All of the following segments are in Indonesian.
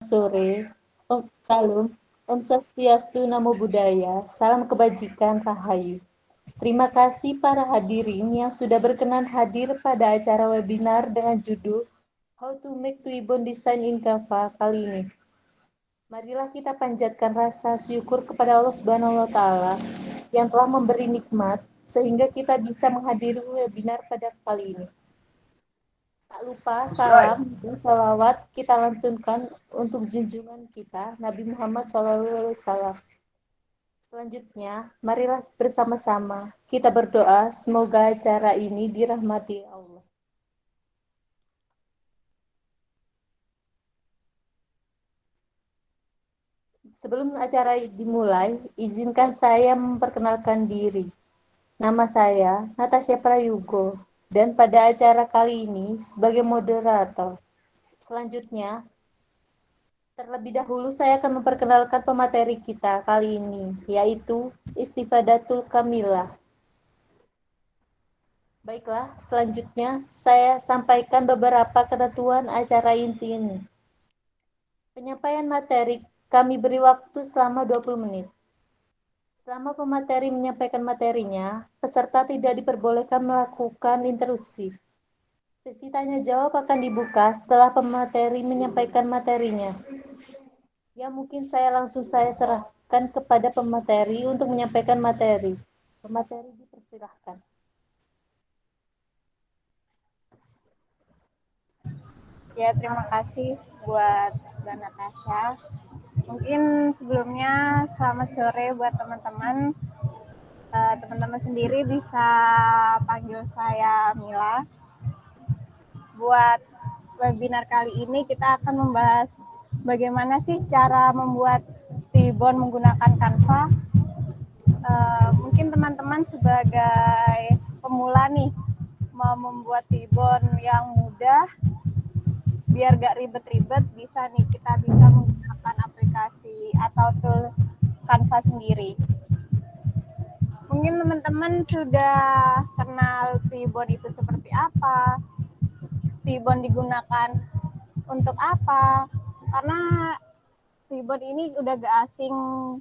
Sore, Om Salam, Om Swastiastu, Namo Buddhaya, salam kebajikan, Rahayu. Terima kasih para hadirin yang sudah berkenan hadir pada acara webinar dengan judul How to Make Twibbon Design in Canva kali ini. Marilah kita panjatkan rasa syukur kepada Allah Subhanahu wa Ta'ala yang telah memberi nikmat sehingga kita bisa menghadiri webinar pada kali ini. Tak lupa salam dan salawat kita lantunkan untuk junjungan kita Nabi Muhammad SAW. Selanjutnya, marilah bersama-sama kita berdoa semoga acara ini dirahmati Allah. Sebelum acara dimulai, izinkan saya memperkenalkan diri. Nama saya Natasha Prayugo dan pada acara kali ini sebagai moderator. Selanjutnya, terlebih dahulu saya akan memperkenalkan pemateri kita kali ini, yaitu Istifadatul Kamilah. Baiklah, selanjutnya saya sampaikan beberapa ketentuan acara inti ini. Penyampaian materi kami beri waktu selama 20 menit. Selama pemateri menyampaikan materinya, peserta tidak diperbolehkan melakukan interupsi. Sesi tanya jawab akan dibuka setelah pemateri menyampaikan materinya. Ya, mungkin saya serahkan kepada pemateri untuk menyampaikan materi. Pemateri dipersilahkan. Ya, terima kasih buat Mbak Natasha. Mungkin sebelumnya selamat sore buat teman-teman. Teman-teman sendiri bisa panggil saya Mila. Buat webinar kali ini kita akan membahas bagaimana sih cara membuat Twibbon menggunakan Canva. Mungkin teman-teman sebagai pemula nih mau membuat Twibbon yang mudah, biar gak ribet-ribet, kita bisa menggunakan aplikasi atau tools Canva sendiri. Mungkin teman-teman sudah kenal Twibbon itu seperti apa, Twibbon digunakan untuk apa, karena Twibbon ini udah gak asing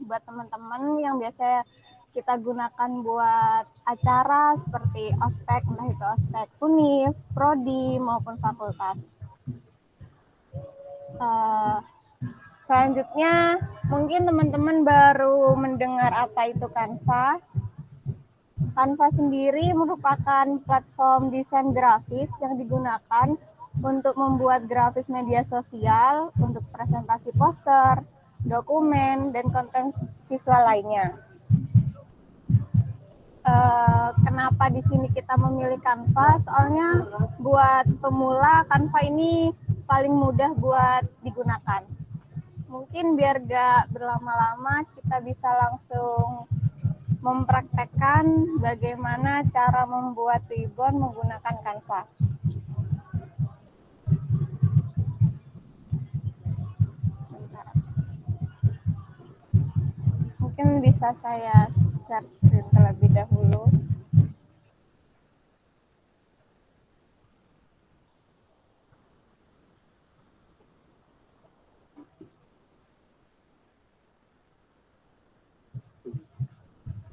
buat teman-teman yang biasa kita gunakan buat acara seperti ospek, entah itu ospek univ, prodi, maupun fakultas. Selanjutnya, mungkin teman-teman baru mendengar apa itu Canva. Canva sendiri merupakan platform desain grafis yang digunakan untuk membuat grafis media sosial, untuk presentasi poster, dokumen, dan konten visual lainnya. Kenapa di sini kita memilih Canva? Soalnya buat pemula Canva ini paling mudah buat digunakan. Mungkin biar gak berlama-lama, kita bisa langsung mempraktekkan bagaimana cara membuat Twibbon menggunakan Canva. Mungkin bisa saya share screen terlebih dahulu.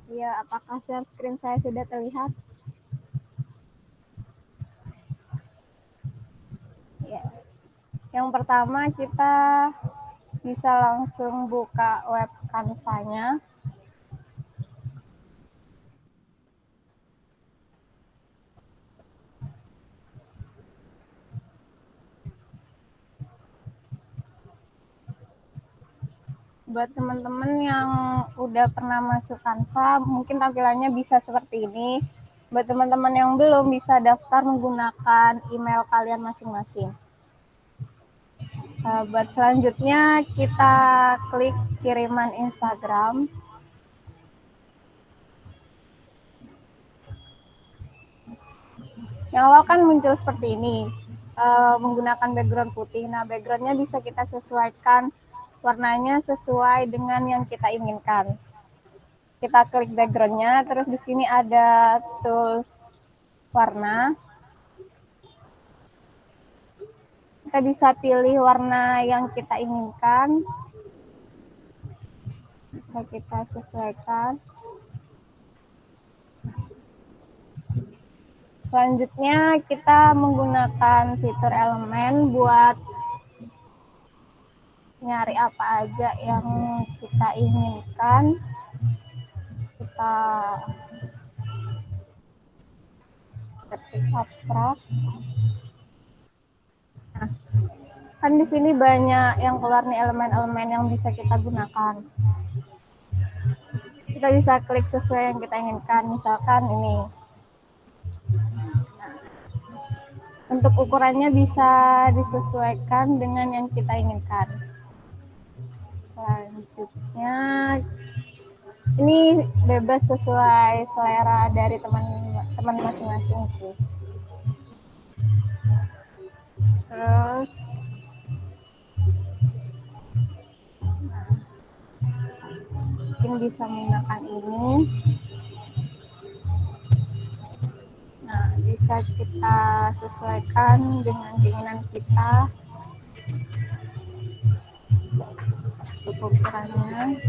Ya, apakah share screen saya sudah terlihat? Ya. Yang pertama kita bisa langsung buka web Canva-nya. Buat teman-teman yang udah pernah masuk Canva, mungkin tampilannya bisa seperti ini. Buat teman-teman yang belum, bisa daftar menggunakan email kalian masing-masing. Buat selanjutnya, kita klik kiriman Instagram. Yang awal kan muncul seperti ini, menggunakan background putih. Nah, backgroundnya bisa kita sesuaikan warnanya sesuai dengan yang kita inginkan. Kita klik backgroundnya, terus di sini ada tools warna. Kita bisa pilih warna yang kita inginkan, bisa kita sesuaikan. Selanjutnya kita menggunakan fitur elemen buat nyari apa aja yang kita inginkan. Kita ketik abstrak. Nah, kan di sini banyak yang keluar nih elemen-elemen yang bisa kita gunakan. Kita bisa klik sesuai yang kita inginkan. Misalkan ini. Untuk ukurannya bisa disesuaikan dengan yang kita inginkan. Selanjutnya, ini bebas sesuai selera dari teman-teman masing-masing sih. Terus, mungkin bisa menggunakan ini. Nah, bisa kita sesuaikan dengan keinginan kita. Untuk ukurannya.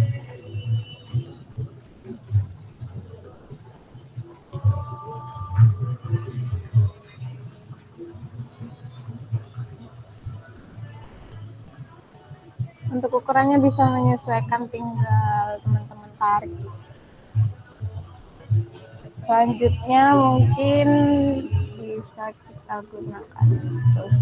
Untuk ukurannya bisa menyesuaikan, tinggal teman-teman tarik. Selanjutnya mungkin bisa kita gunakan terus.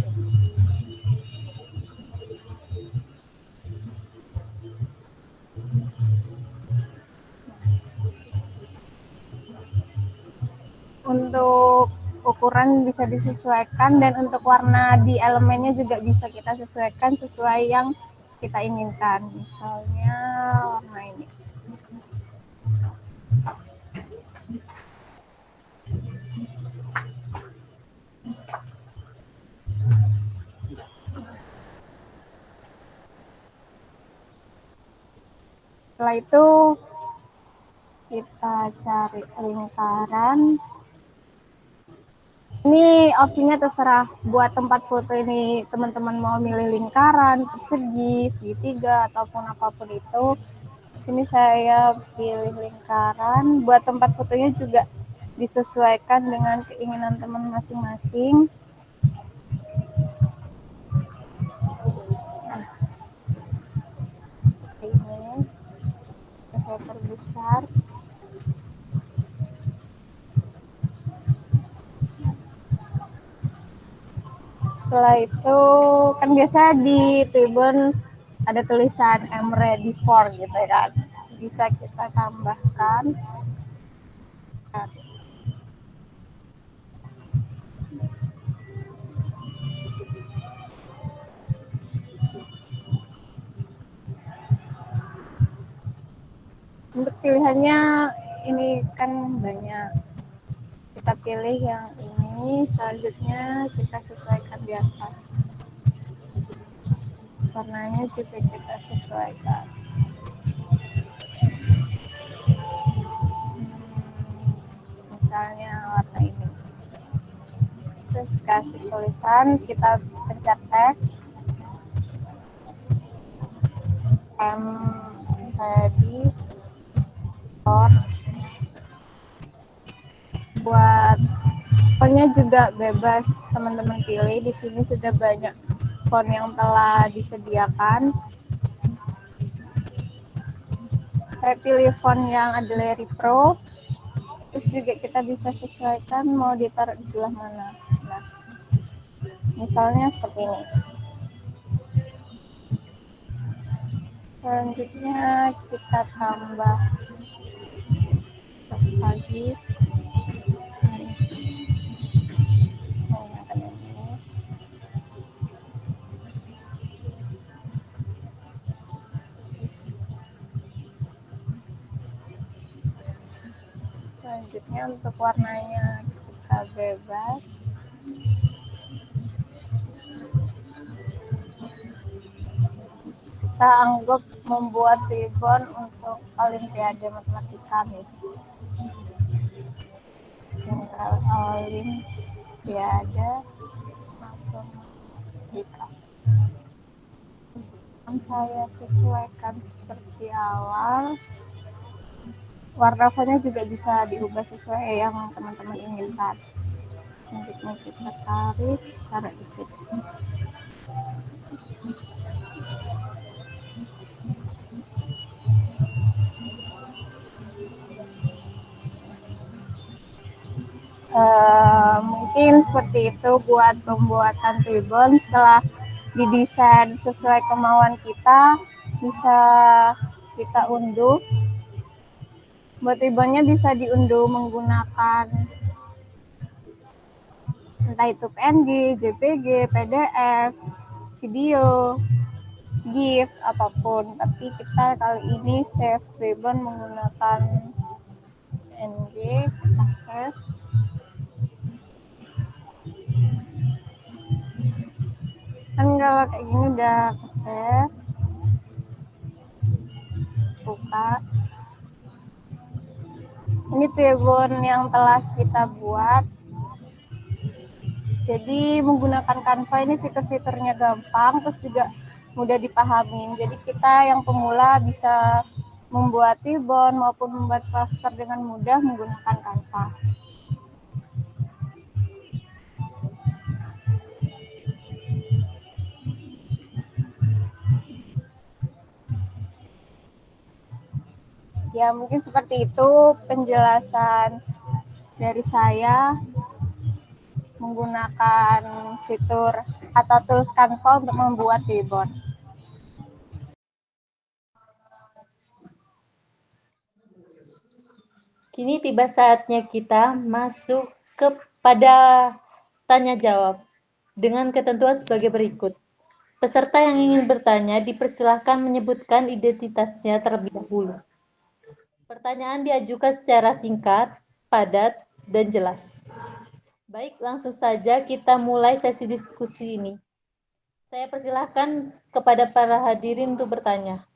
Untuk ukuran bisa disesuaikan dan untuk warna di elemennya juga bisa kita sesuaikan sesuai yang kita inginkan. Misalnya warna ini. Setelah itu kita cari lingkaran. Ini opsinya terserah, buat tempat foto ini teman-teman mau milih lingkaran, persegi, segitiga, ataupun apapun itu. Di sini saya pilih lingkaran. Buat tempat fotonya juga disesuaikan dengan keinginan teman masing-masing. Ini saya perbesar. Setelah itu kan biasa di Tribun ada tulisan I'm ready for gitu kan. Bisa kita tambahkan. Untuk pilihannya ini kan banyak. Kita pilih yang ini, selanjutnya kita sesuaikan di atas. Warnanya juga kita sesuaikan. Misalnya warna ini. Terus kasih tulisan, kita pencet teks. I'm ready for. Buat fontnya juga bebas teman-teman pilih. Di sini sudah banyak font yang telah disediakan. Saya pilih font yang Adobe Pro. Terus juga kita bisa sesuaikan mau ditaruh di sebelah mana. Nah, misalnya seperti ini. Selanjutnya kita tambah lagi. Selanjutnya untuk warnanya kita bebas. Kita anggap membuat ribbon untuk Olimpiade Matematika nih. Tinggal Olimpiade. Yang saya sesuaikan seperti awal, warna fontnya juga bisa diubah sesuai yang teman-teman inginkan. Selanjutnya kita tarik, taruh di sini. Mungkin seperti itu buat pembuatan ribbon. Setelah didesain sesuai kemauan kita, bisa kita unduh. Buat ribbonnya bisa diunduh menggunakan entah itu PNG, JPG, PDF, video, GIF, apapun. Tapi kita kali ini save ribbon menggunakan PNG, kita save. Kan kalau kayak gini udah ke save, buka. Ini ribbon yang telah kita buat. Jadi menggunakan Canva ini fitur-fiturnya gampang, terus juga mudah dipahami. Jadi kita yang pemula bisa membuat ribbon maupun membuat poster dengan mudah menggunakan Canva. Ya mungkin seperti itu penjelasan dari saya menggunakan fitur atau tools Canva untuk membuat ribbon. Kini tiba saatnya kita masuk kepada tanya jawab dengan ketentuan sebagai berikut. Peserta yang ingin bertanya dipersilahkan menyebutkan identitasnya terlebih dahulu. Pertanyaan diajukan secara singkat, padat, dan jelas. Baik, langsung saja kita mulai sesi diskusi ini. Saya persilahkan kepada para hadirin untuk bertanya.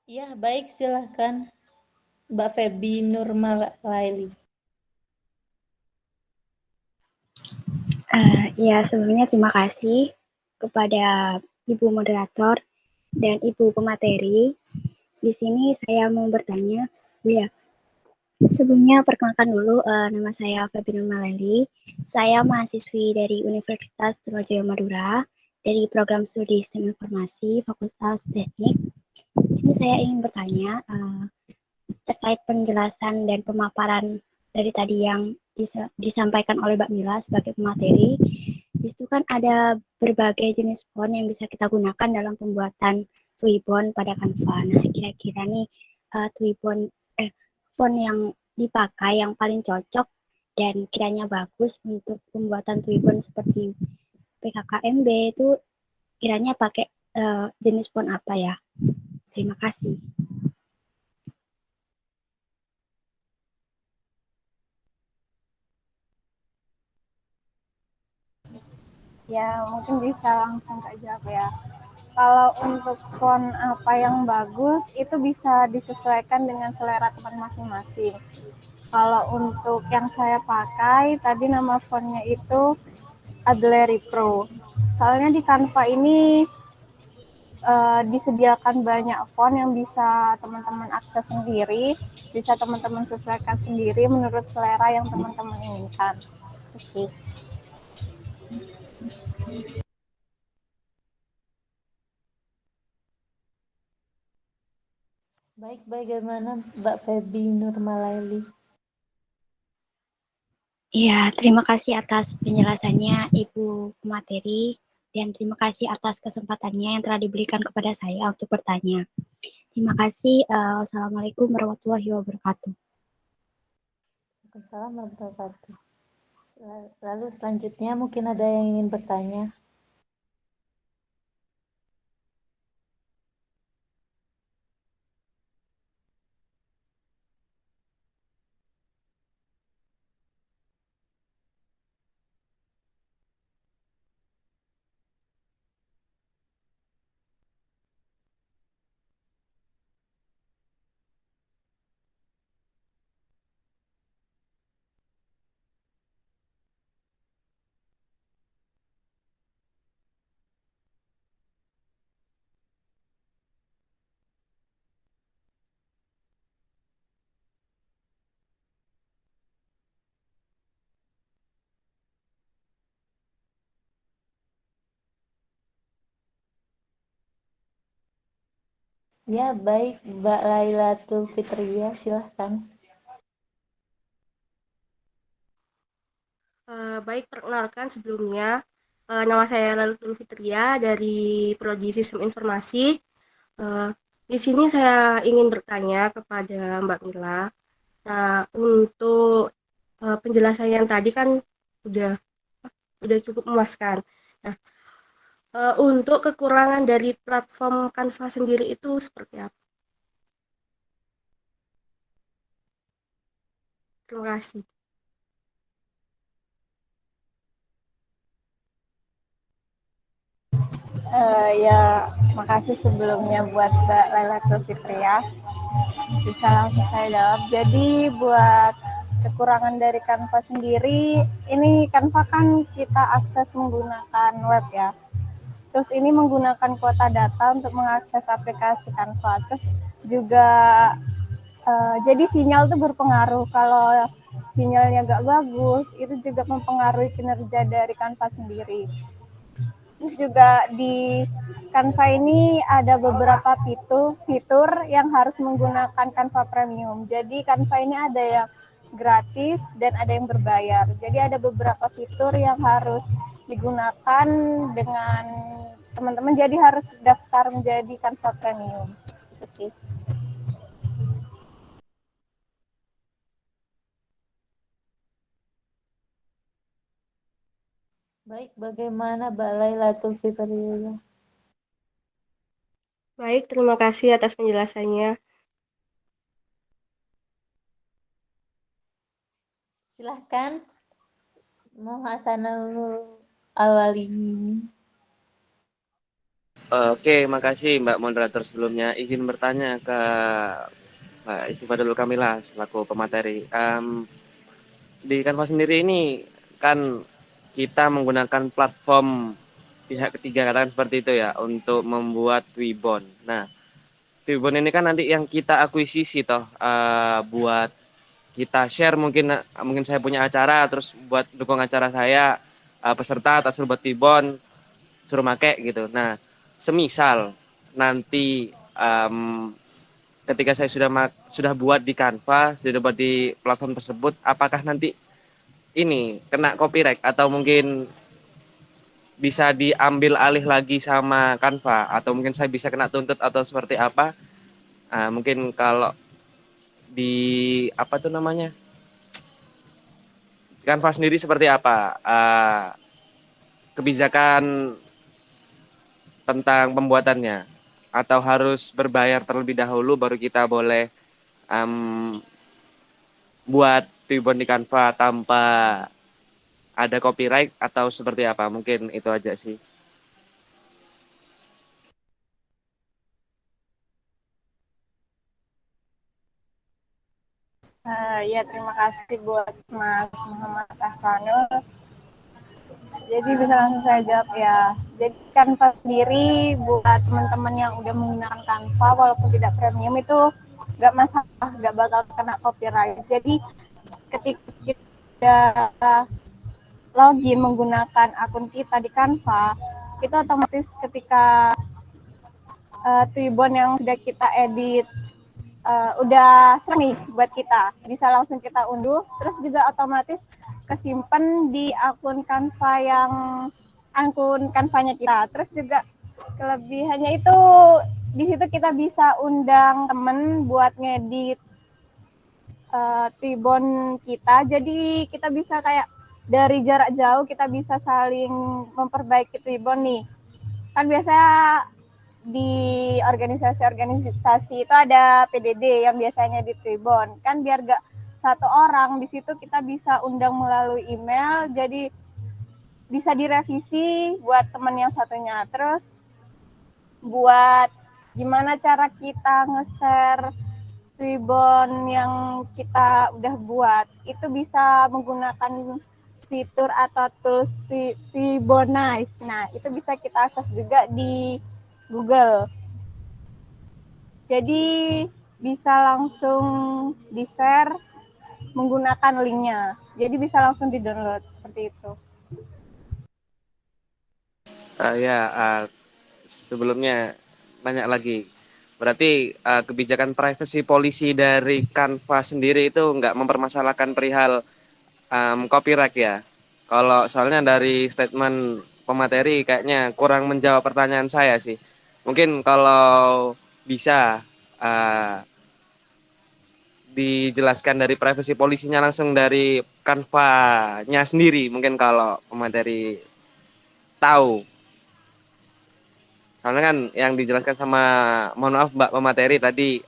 Ya, baik, silahkan Mbak Feby Nurmalaili. Ya, sebelumnya terima kasih kepada Ibu Moderator dan Ibu Pemateri. Di sini saya mau bertanya, ya. Sebelumnya perkenalkan dulu, nama saya Feby Nurmalaili. Saya mahasiswi dari Universitas Trunojoyo Madura dari program studi Sistem Informasi Fakultas Teknik. Di sini saya ingin bertanya terkait penjelasan dan pemaparan dari tadi yang disampaikan oleh Mbak Mila sebagai pemateri. Di situ kan ada berbagai jenis font yang bisa kita gunakan dalam pembuatan Twibbon pada Canva. Nah, kira-kira nih font yang dipakai yang paling cocok dan kiranya bagus untuk pembuatan Twibbon seperti PKKMB itu kiranya pakai jenis font apa ya? Terima kasih. Ya, mungkin bisa langsung aja ya. Kalau untuk font apa yang bagus, itu bisa disesuaikan dengan selera teman masing-masing. Kalau untuk yang saya pakai, tadi nama fontnya itu Adleri Pro. Soalnya di Canva ini disediakan banyak font yang bisa teman-teman akses sendiri, bisa teman-teman sesuaikan sendiri menurut selera yang teman-teman inginkan. Itu sih. Baik, bagaimana Mbak Feby Nurmalaili? Ya, terima kasih atas penjelasannya Ibu Pemateri dan terima kasih atas kesempatannya yang telah diberikan kepada saya untuk bertanya. Terima kasih. Wassalamualaikum warahmatullahi wabarakatuh. Waalaikumsalam warahmatullahi wabarakatuh. Lalu selanjutnya mungkin ada yang ingin bertanya. Ya, baik, Mbak Lailatul Fitria, silahkan. Baik, perkenalkan sebelumnya, nama saya Lailatul Fitria dari Prodi Sistem Informasi. Eh, di sini saya ingin bertanya kepada Mbak Mila. Nah, untuk penjelasan yang tadi kan udah udah cukup memuaskan. Nah, untuk kekurangan dari platform Canva sendiri itu seperti apa? Terima kasih. Ya, makasih sebelumnya buat Mbak Lailatul Fitria. Bisa langsung saya jawab. Jadi buat kekurangan dari Canva sendiri, ini Canva kan kita akses menggunakan web ya. Terus ini menggunakan kuota data untuk mengakses aplikasi Canva. Terus juga jadi sinyal itu berpengaruh. Kalau sinyalnya nggak bagus, itu juga mempengaruhi kinerja dari Canva sendiri. Terus juga di Canva ini ada beberapa fitur yang harus menggunakan Canva Premium. Jadi Canva ini ada yang gratis dan ada yang berbayar. Jadi ada beberapa fitur yang harus digunakan dengan teman-teman. Jadi harus daftar menjadi Canva Premium. Itu sih. Baik, bagaimana Mbak Lailatul Fitria? Baik, terima kasih atas penjelasannya. Silahkan, Muhasanul Awalin. Oke, makasih Mbak Moderator sebelumnya. Izin bertanya ke Mbak Istifadul Kamila selaku pemateri. Di Canva sendiri ini kan kita menggunakan platform pihak ketiga katakan seperti itu ya untuk membuat Twibon. Nah, Twibon ini kan nanti yang kita akuisisi toh buat kita share mungkin saya punya acara terus buat dukung acara saya peserta atas buat Twibon suruh make gitu. Nah, semisal nanti ketika saya sudah buat di Canva, sudah buat di platform tersebut, apakah nanti ini kena copyright atau mungkin bisa diambil alih lagi sama Canva atau mungkin saya bisa kena tuntut atau seperti apa? Mungkin kalau di apa tuh namanya Canva sendiri seperti apa kebijakan tentang pembuatannya atau harus berbayar terlebih dahulu baru kita boleh um, buat ribbon di Canva tanpa ada copyright atau seperti apa? Mungkin itu aja sih. Ya, terima kasih buat Mas Muhammad Hasanul. Jadi bisa langsung saya jawab ya. Jadi Canva sendiri buat teman-teman yang udah menggunakan Canva walaupun tidak premium itu nggak masalah, nggak bakal kena copyright. Jadi ketika kita login menggunakan akun kita di Canva, itu otomatis ketika Tribun yang sudah kita edit udah sering nih buat kita, bisa langsung kita unduh, terus juga otomatis kesimpan di akun Canva-nya kita. Terus juga kelebihannya itu di situ kita bisa undang temen buat ngedit tribun kita. Jadi kita bisa kayak dari jarak jauh kita bisa saling memperbaiki tribun nih. Kan biasanya di organisasi-organisasi itu ada PDD yang biasanya di Tribun. Kan biar gak satu orang di situ kita bisa undang melalui email, jadi bisa direvisi buat teman yang satunya. Terus buat gimana cara kita nge-share Tribun yang kita udah buat, itu bisa menggunakan fitur atau tools Tribonize. Nah, itu bisa kita akses juga di Google. Jadi bisa langsung di-share menggunakan linknya. Jadi bisa langsung di-download seperti itu. Ya, sebelumnya banyak lagi. Berarti kebijakan privasi polisi dari Canva sendiri itu nggak mempermasalahkan perihal copyright ya. Kalau soalnya dari statement pemateri kayaknya kurang menjawab pertanyaan saya sih. Mungkin kalau bisa uh, dijelaskan dari privasi polisinya langsung dari Canva-nya sendiri. Mungkin kalau pemateri tahu. Soalnya kan yang dijelaskan sama, mohon maaf Mbak pemateri tadi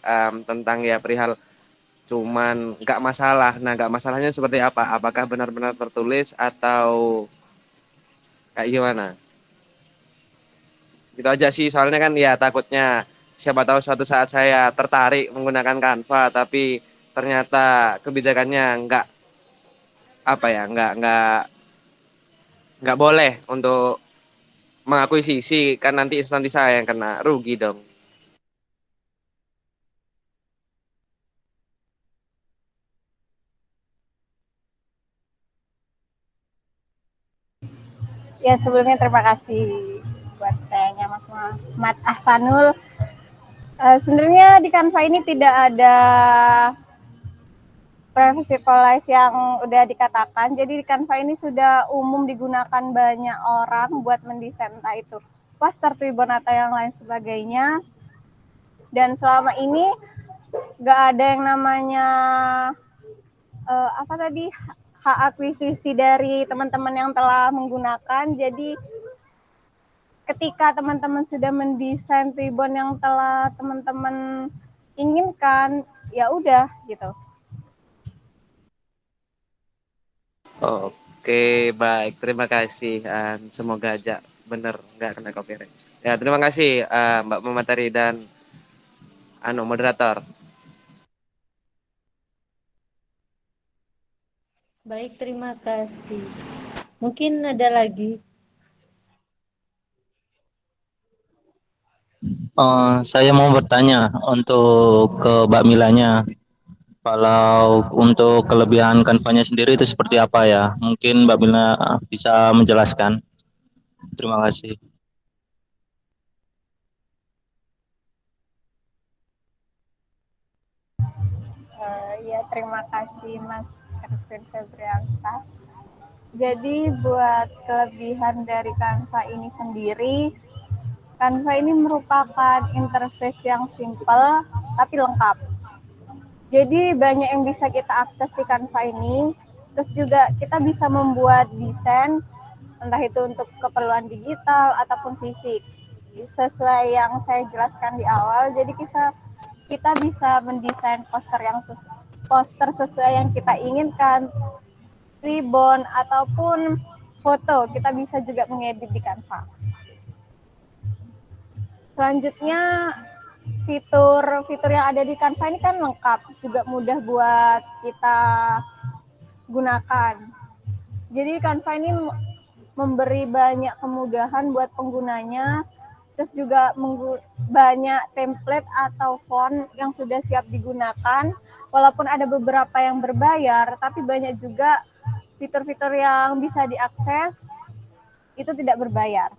tentang ya perihal cuman nggak masalah. Nah nggak masalahnya seperti apa? Apakah benar-benar tertulis atau kayak gimana? Gitu aja sih, soalnya kan ya takutnya siapa tahu suatu saat saya tertarik menggunakan Canva tapi ternyata kebijakannya apa ya nggak boleh untuk mengakuisisi, kan nanti instansi saya yang kena rugi dong. Ya sebelumnya terima kasih buat tanya Mas Muhammad Ahsanul. Sebenarnya di Canva ini tidak ada privacy policy yang udah dikatakan. Jadi di Canva ini sudah umum digunakan banyak orang buat mendesain entah itu poster, tribun atau yang lain sebagainya. Dan selama ini nggak ada yang namanya hak akuisisi dari teman-teman yang telah menggunakan. Jadi ketika teman-teman sudah mendesain tribun yang telah teman-teman inginkan, ya udah gitu. Oke, baik. Terima kasih. Semoga aja bener nggak kena copyright. Ya, terima kasih Mbak pemateri dan moderator. Baik, terima kasih. Mungkin ada lagi. Saya mau bertanya untuk ke Mbak Milanya. Kalau untuk kelebihan kanvanya sendiri itu seperti apa ya? Mungkin Mbak Mila bisa menjelaskan. Terima kasih. Ya terima kasih Mas Ervin Febriansa. Jadi buat kelebihan dari Canva ini sendiri, Canva ini merupakan interface yang simple tapi lengkap. Jadi banyak yang bisa kita akses di Canva ini. Terus juga kita bisa membuat desain, entah itu untuk keperluan digital ataupun fisik. Sesuai yang saya jelaskan di awal, jadi kita bisa mendesain poster sesuai yang kita inginkan, ribbon ataupun foto. Kita bisa juga mengedit di Canva. Selanjutnya fitur yang ada di Canva ini kan lengkap, juga mudah buat kita gunakan. Jadi Canva ini memberi banyak kemudahan buat penggunanya, terus juga banyak template atau font yang sudah siap digunakan. Walaupun ada beberapa yang berbayar, tapi banyak juga fitur-fitur yang bisa diakses itu tidak berbayar.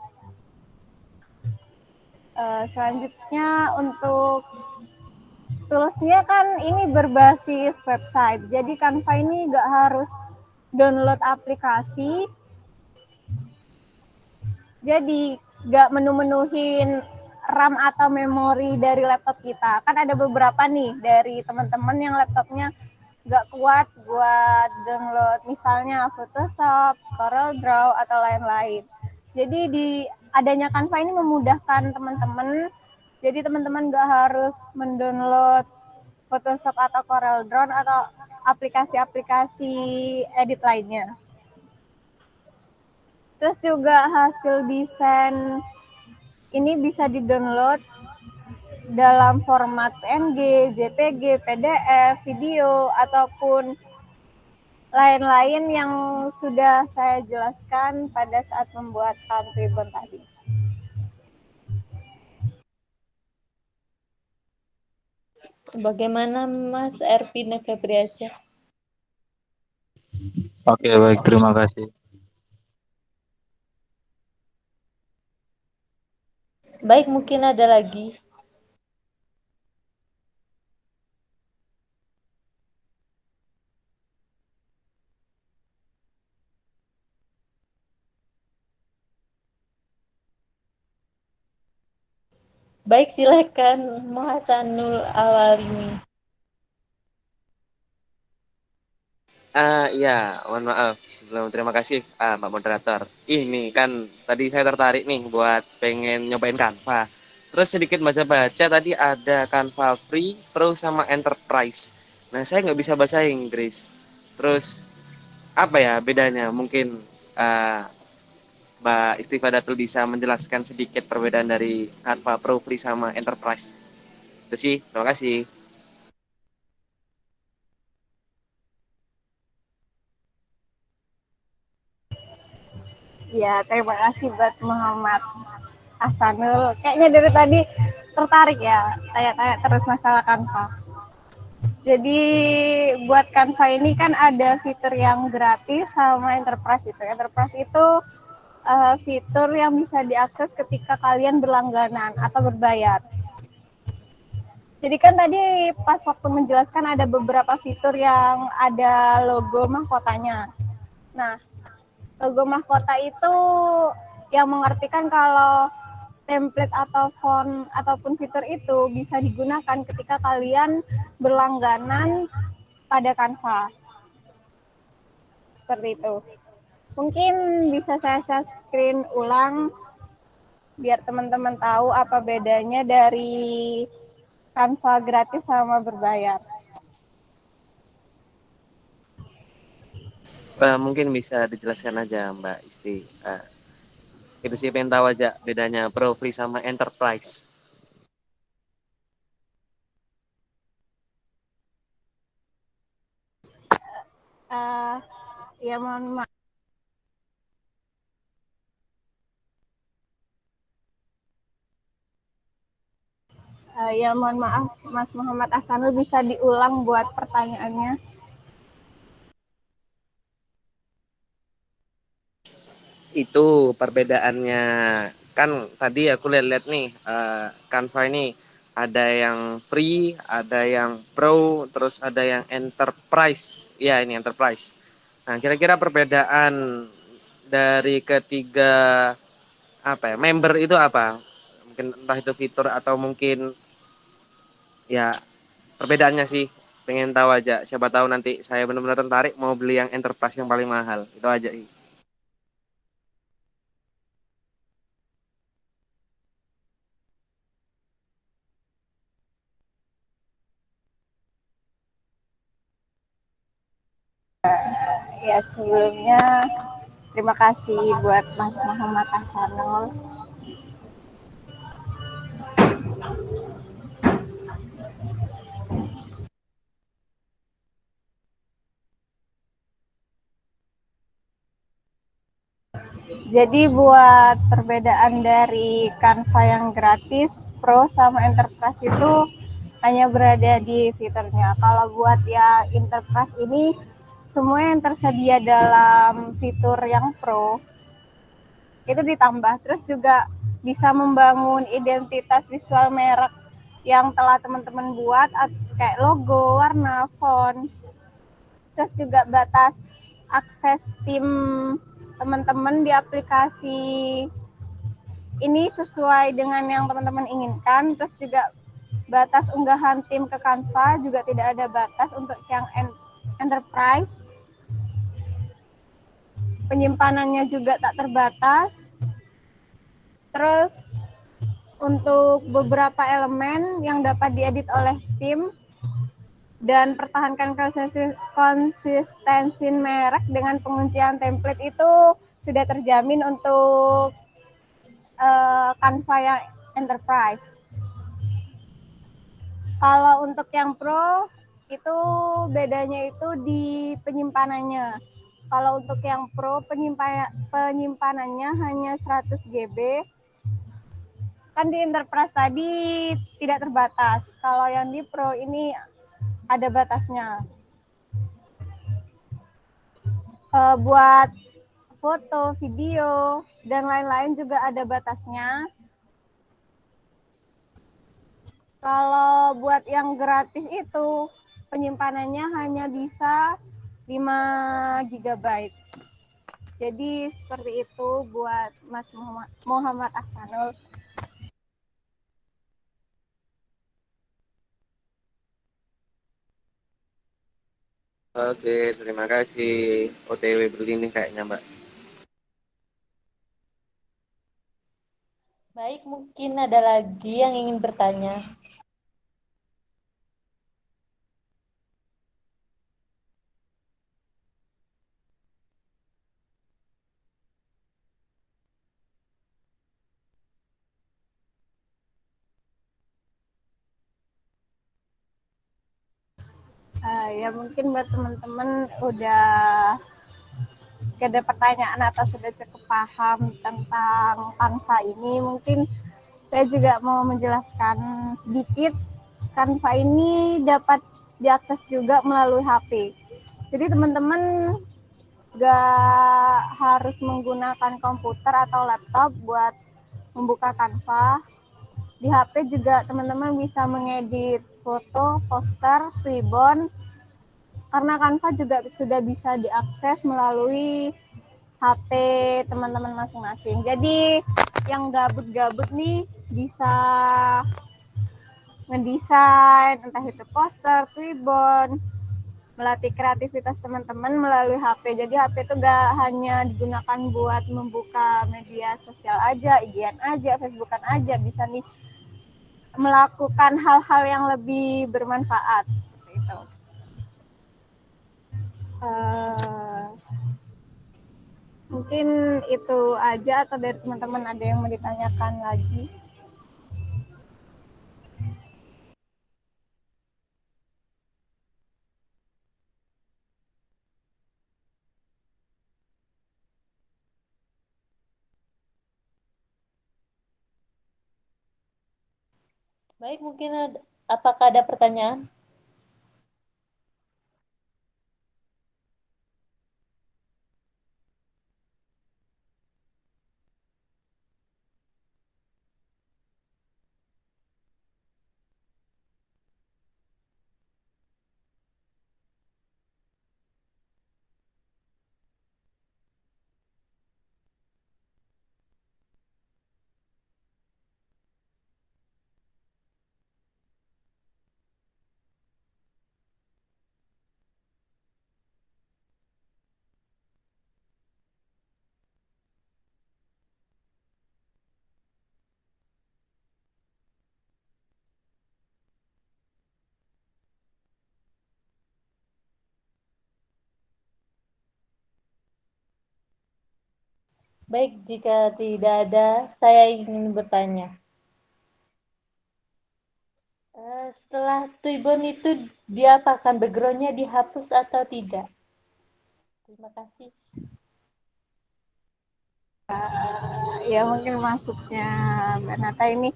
Selanjutnya untuk toolsnya kan ini berbasis website, jadi Canva ini nggak harus download aplikasi, jadi nggak menu-menuhin RAM atau memori dari laptop kita. Kan ada beberapa nih dari teman-teman yang laptopnya nggak kuat buat download misalnya Photoshop, CorelDRAW, atau lain-lain. Jadi di adanya Canva ini memudahkan teman-teman. Jadi teman-teman nggak harus mendownload Photoshop atau CorelDRAW atau aplikasi-aplikasi edit lainnya. Terus juga hasil desain ini bisa di-download dalam format PNG, JPG, PDF, video, ataupun lain-lain yang sudah saya jelaskan pada saat pembuatan ribbon tadi. Bagaimana Mas Ervin Febriansa? Oke, baik. Terima kasih. Baik, mungkin ada lagi. Baik, silakan Muhasanul Awalimi. Iya, mohon maaf. Sebelum terima kasih, Mbak Moderator. Ini kan tadi saya tertarik nih buat pengen nyobain Canva. Terus sedikit baca-baca tadi ada Canva Free, Pro sama Enterprise. Nah, saya nggak bisa bahasa Inggris. Terus apa ya bedanya? Mungkin uh, Mbak Istifadatul bisa menjelaskan sedikit perbedaan dari Canva Pro, Free sama Enterprise. Itu sih, terima kasih. Ya, terima kasih buat Muhammad Hasanul. Kayaknya dari tadi tertarik ya, tanya-tanya terus masalah Canva. Jadi buat Canva ini kan ada fitur yang gratis sama Enterprise itu. Enterprise itu fitur yang bisa diakses ketika kalian berlangganan atau berbayar. Jadi kan tadi pas waktu menjelaskan ada beberapa fitur yang ada logo mahkotanya. Nah, logo mahkota itu yang mengartikan kalau template atau font ataupun fitur itu bisa digunakan ketika kalian berlangganan pada Canva. Seperti itu. Mungkin bisa saya share screen ulang biar teman-teman tahu apa bedanya dari Canva gratis sama berbayar. Mungkin bisa dijelaskan aja Mbak Isti. Itu sih pengen tahu aja bedanya Pro, Free sama Enterprise. Ya mohon maaf. Ya mohon maaf Mas Muhammad Hasanul, bisa diulang buat pertanyaannya. Itu perbedaannya kan tadi aku lihat-lihat nih Canva ini ada yang free, ada yang pro, terus ada yang enterprise. Ya, ini enterprise. Nah, kira-kira perbedaan dari ketiga apa ya, member itu apa? Mungkin entah itu fitur atau mungkin ya perbedaannya sih. Pengen tahu aja. Siapa tahu nanti saya benar-benar tertarik mau beli yang enterprise yang paling mahal. Itu aja. Ya sebelumnya terima kasih buat Mas Muhammad Hasanul. Jadi buat perbedaan dari Canva yang gratis, Pro sama Enterprise itu hanya berada di fiturnya. Kalau buat yang Enterprise ini, semua yang tersedia dalam fitur yang Pro itu ditambah. Terus juga bisa membangun identitas visual merek yang telah teman-teman buat, kayak logo, warna, font. Terus juga batas akses tim teman-teman di aplikasi ini sesuai dengan yang teman-teman inginkan. Terus juga batas unggahan tim ke Canva juga tidak ada batas untuk yang enterprise. Penyimpanannya juga tak terbatas. Terus untuk beberapa elemen yang dapat diedit oleh tim dan pertahankan konsistensi merek dengan penguncian template itu sudah terjamin untuk Canva yang enterprise. Kalau untuk yang pro itu bedanya itu di penyimpanannya. Kalau untuk yang pro penyimpanannya hanya 100 GB. Kan di enterprise tadi tidak terbatas. Kalau yang di pro ini ada batasnya. Buat foto, video, dan lain-lain juga ada batasnya. Kalau buat yang gratis itu penyimpanannya hanya bisa 5 GB. Jadi seperti itu buat Mas Muhammad Ahsanul. Oke, terima kasih. OTW beli nih kayaknya, Mbak. Baik, mungkin ada lagi yang ingin bertanya. Ya mungkin buat teman-teman udah ada pertanyaan atau sudah cukup paham tentang Canva ini, mungkin saya juga mau menjelaskan sedikit. Canva ini dapat diakses juga melalui HP. Jadi teman-teman gak harus menggunakan komputer atau laptop buat membuka Canva. Di HP juga teman-teman bisa mengedit foto, poster, ribbon, karena Canva juga sudah bisa diakses melalui HP teman-teman masing-masing. Jadi yang gabut-gabut nih bisa ngedesain, entah itu poster, ribbon, melatih kreativitas teman-teman melalui HP. Jadi HP itu gak hanya digunakan buat membuka media sosial aja, IG-an aja, Facebook-an aja, bisa nih melakukan hal-hal yang lebih bermanfaat seperti itu. Mungkin itu aja, atau dari teman-teman ada yang mau ditanyakan lagi? Baik, mungkin apakah ada pertanyaan? Baik, jika tidak ada, saya ingin bertanya. Setelah Tuibon itu diapakan, background-nya dihapus atau tidak? Terima kasih. Ya mungkin maksudnya Mbak Nata ini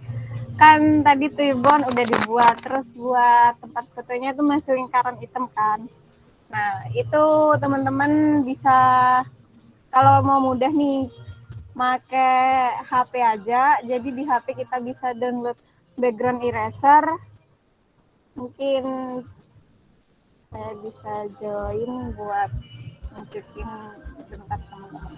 kan tadi Tuibon udah dibuat, terus buat tempat fotonya tuh masih lingkaran hitam kan. Nah itu teman-teman bisa, kalau mau mudah nih, make HP aja. Jadi di HP kita bisa download background eraser. Mungkin saya bisa join buat nunjukin bentar teman-teman.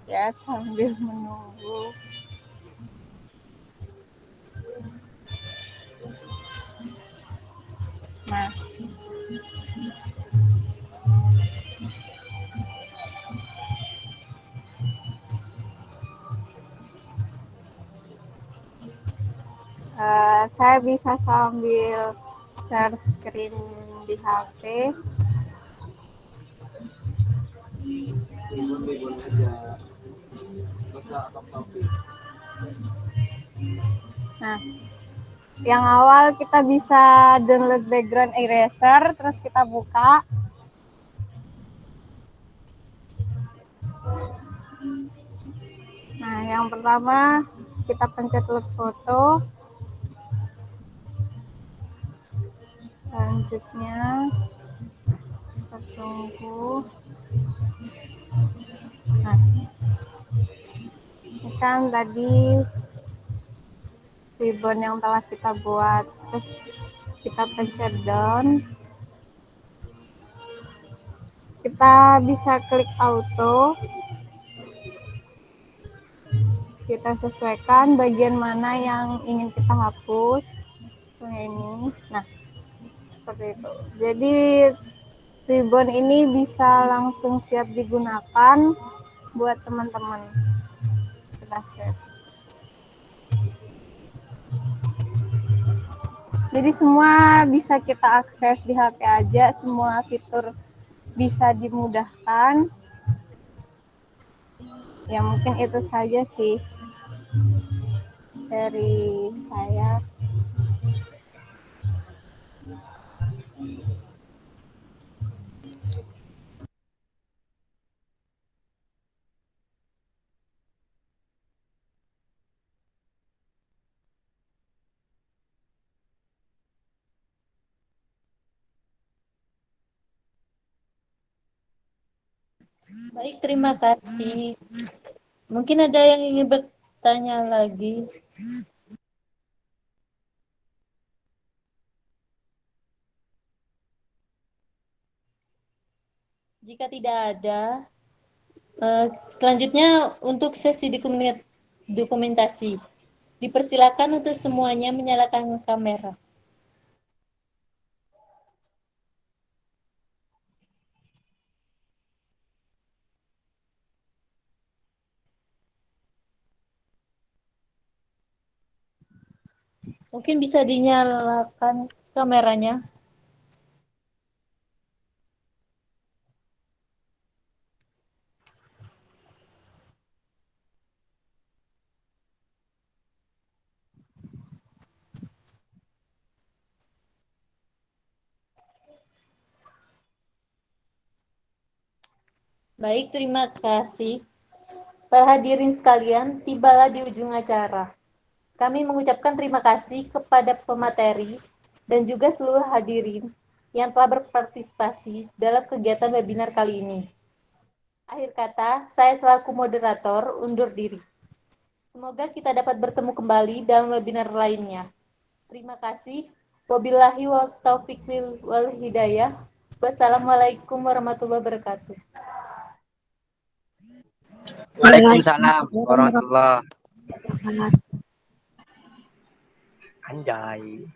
Ya sambil menunggu. Nah, saya bisa sambil share screen di HP. Nah, yang awal kita bisa download background eraser, terus kita buka. Nah, yang pertama kita pencet load foto. Selanjutnya kita tunggu. Nah, ini kan tadi ribbon yang telah kita buat. Terus kita pencet down. Kita bisa klik auto. Kita sesuaikan bagian mana yang ingin kita hapus. Ini. Nah, seperti itu. Jadi ribbon ini bisa langsung siap digunakan buat teman-teman. Kita save. Jadi semua bisa kita akses di HP aja, semua fitur bisa dimudahkan. Ya mungkin itu saja sih dari saya. Baik, terima kasih. Mungkin ada yang ingin bertanya lagi. Jika tidak ada, selanjutnya untuk sesi dokumentasi. Dipersilakan untuk semuanya menyalakan kamera. Mungkin bisa dinyalakan kameranya. Baik, terima kasih. Para hadirin sekalian, tibalah di ujung acara. Kami mengucapkan terima kasih kepada pemateri dan juga seluruh hadirin yang telah berpartisipasi dalam kegiatan webinar kali ini. Akhir kata, saya selaku moderator undur diri. Semoga kita dapat bertemu kembali dalam webinar lainnya. Terima kasih. Wabillahi wa taufiq wal hidayah. Wassalamualaikum warahmatullahi wabarakatuh. Waalaikumsalam warahmatullahi Waalaikumsalam. Anjay.